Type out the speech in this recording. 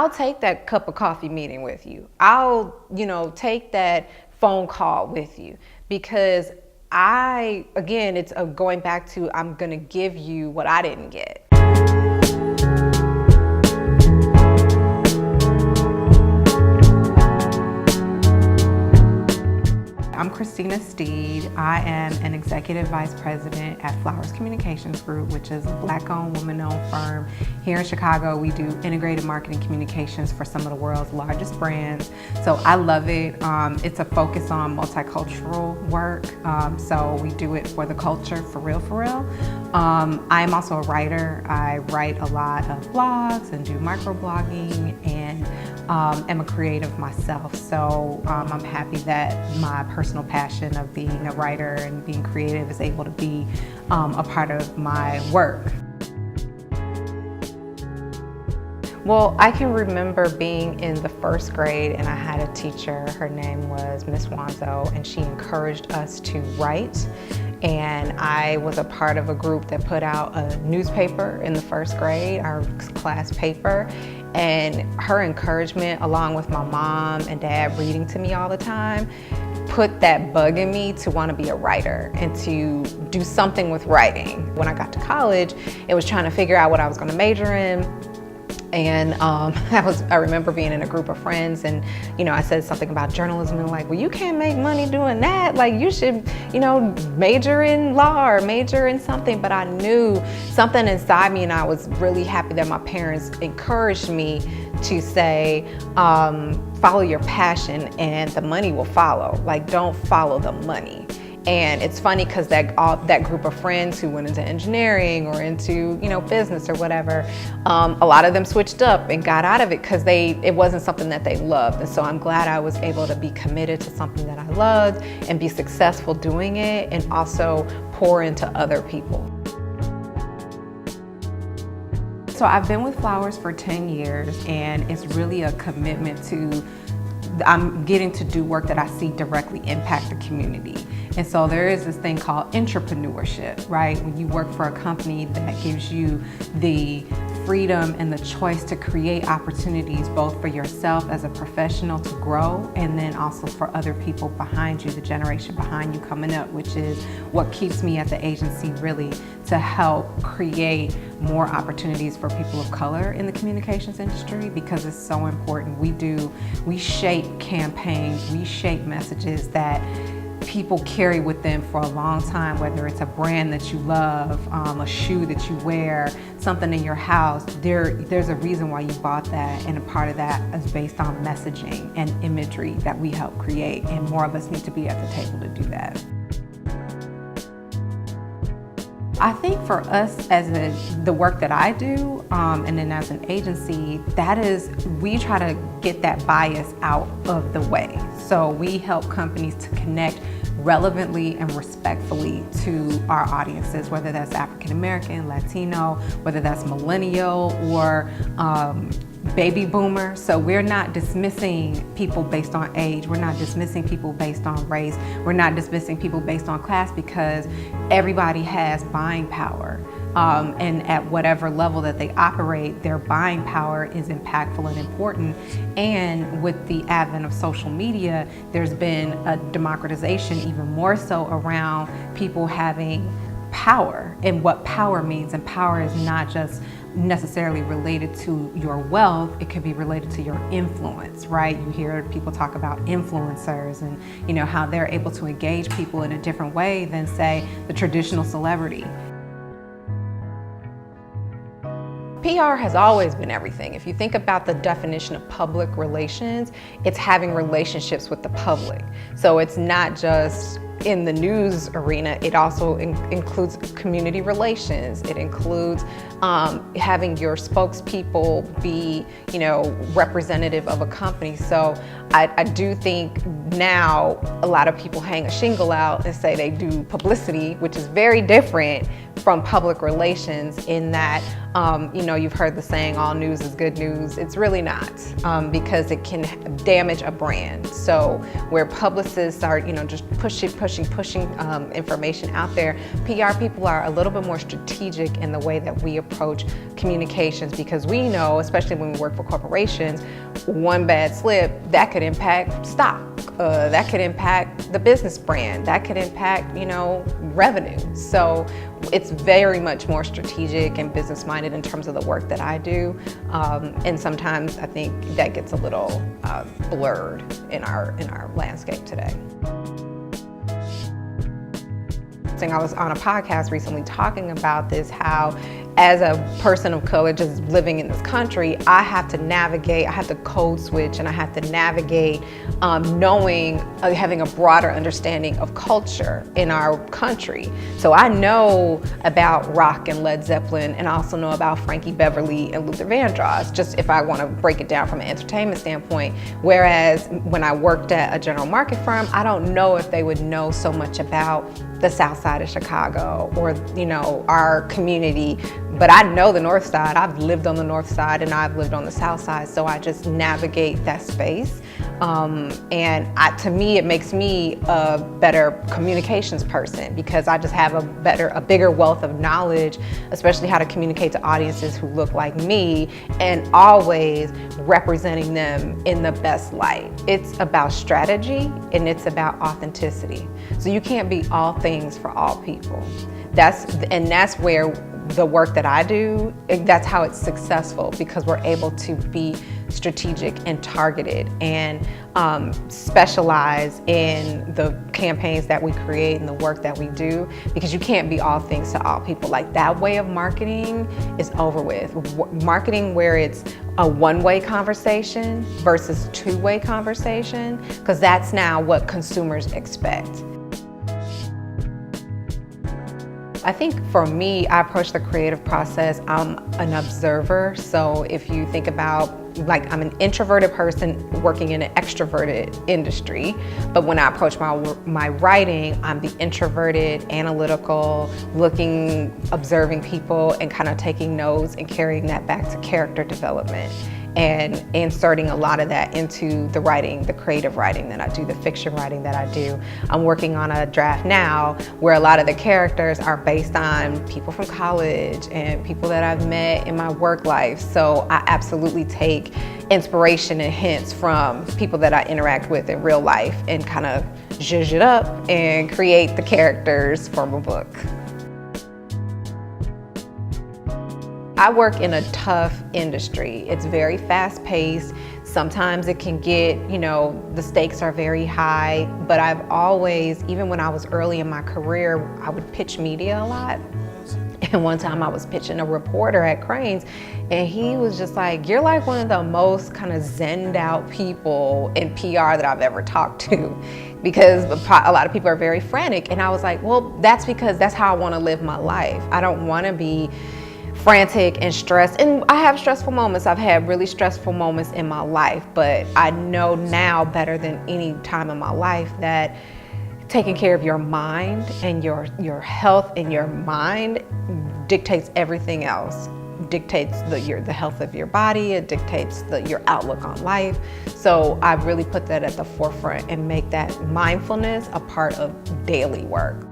I'll take that cup of coffee meeting with you. I'll, take that phone call with you, because again, it's going back to, I'm gonna give you what I didn't get. I'm Christina Steed. I am an executive vice president at Flowers Communications Group, which is a Black-owned, woman-owned firm here in Chicago. We do integrated marketing communications for some of the world's largest brands. So I love it. It's a focus on multicultural work. So we do it for the culture, for real, for real. I am also a writer. I write a lot of blogs and do microblogging, and am a creative myself. So I'm happy that my personal passion of being a writer and being creative is able to be a part of my work. Well, I can remember being in the first grade, and I had a teacher, her name was Miss Wanzo, and she encouraged us to write. And I was a part of a group that put out a newspaper in the first grade, our class paper. And her encouragement, along with my mom and dad reading to me all the time, put that bug in me to want to be a writer and to do something with writing. When I got to college, it was trying to figure out what I was going to major in. And I remember being in a group of friends, and I said something about journalism, and like, well, you can't make money doing that. Like, you should, major in law or major in something. But I knew something inside me, and I was really happy that my parents encouraged me to say, follow your passion and the money will follow. Like, don't follow the money. And it's funny because that group of friends who went into engineering or into business or whatever, a lot of them switched up and got out of it because it wasn't something that they loved. And so I'm glad I was able to be committed to something that I loved and be successful doing it, and also pour into other people. So I've been with Flowers for 10 years, and it's really a commitment to, I'm getting to do work that I see directly impact the community. And so there is this thing called entrepreneurship, right? When you work for a company that gives you the freedom and the choice to create opportunities both for yourself as a professional to grow, and then also for other people behind you, the generation behind you coming up, which is what keeps me at the agency, really, to help create more opportunities for people of color in the communications industry, because it's so important. We shape campaigns, we shape messages that people carry with them for a long time, whether it's a brand that you love, a shoe that you wear, something in your house. There's a reason why you bought that, and a part of that is based on messaging and imagery that we help create, and more of us need to be at the table to do that. I think for us, as the work that I do, and then as an agency, we try to get that bias out of the way. So we help companies to connect relevantly and respectfully to our audiences, whether that's African American, Latino, whether that's millennial or baby boomer. So we're not dismissing people based on age. We're not dismissing people based on race. We're not dismissing people based on class, because everybody has buying power. And at whatever level that they operate, their buying power is impactful and important. And with the advent of social media, there's been a democratization even more so around people having power and what power means. And power is not just necessarily related to your wealth, it could be related to your influence, right? You hear people talk about influencers and how they're able to engage people in a different way than, say, the traditional celebrity. PR has always been everything. If you think about the definition of public relations, it's having relationships with the public. So it's not just in the news arena, it also includes community relations. It includes having your spokespeople be, representative of a company. So I do think now a lot of people hang a shingle out and say they do publicity, which is very different from public relations, in that, you've heard the saying, all news is good news. It's really not, because it can damage a brand. So where publicists are, just pushing information out there, PR people are a little bit more strategic in the way that we approach approach communications, because we know, especially when we work for corporations, one bad slip, that could impact stock, that could impact the business brand, that could impact, revenue. So it's very much more strategic and business minded in terms of the work that I do. And sometimes I think that gets a little blurred in our landscape today. I was on a podcast recently talking about this, how as a person of color just living in this country, I have to navigate, I have to code switch, and I have to navigate having a broader understanding of culture in our country. So I know about rock and Led Zeppelin, and I also know about Frankie Beverly and Luther Vandross, just if I want to break it down from an entertainment standpoint. Whereas when I worked at a general market firm, I don't know if they would know so much about the South Side of Chicago or, our community. But I know the North Side. I've lived on the North Side and I've lived on the South Side, so I just navigate that space. To me, it makes me a better communications person, because I just have a bigger wealth of knowledge, especially how to communicate to audiences who look like me, and always representing them in the best light. It's about strategy and it's about authenticity. So you can't be all things for all people. That's where the work that I do, that's how it's successful, because we're able to be strategic and targeted and specialize in the campaigns that we create and the work that we do, because you can't be all things to all people. Like, that way of marketing is over with. Marketing where it's a one-way conversation versus two-way conversation, because that's now what consumers expect. I think for me, I approach the creative process, I'm an observer. So if you think about, I'm an introverted person working in an extroverted industry, but when I approach my writing, I'm the introverted, analytical, observing people, and kind of taking notes and carrying that back to character development, and inserting a lot of that into the writing, the creative writing that I do, the fiction writing that I do. I'm working on a draft now where a lot of the characters are based on people from college and people that I've met in my work life. So I absolutely take inspiration and hints from people that I interact with in real life and kind of zhuzh it up and create the characters from a book. I work in a tough industry. It's very fast-paced. Sometimes it can get, the stakes are very high, but I've always, even when I was early in my career, I would pitch media a lot. And one time I was pitching a reporter at Cranes, and he was just like, "You're like one of the most kind of zenned out people in PR that I've ever talked to," because a lot of people are very frantic. And I was like, well, that's because that's how I want to live my life. I don't want to be frantic and stressed. And I have stressful moments. I've had really stressful moments in my life, but I know now better than any time in my life that taking care of your mind and your health and your mind dictates everything else. Dictates the health of your body, it dictates your outlook on life. So I've really put that at the forefront and make that mindfulness a part of daily work.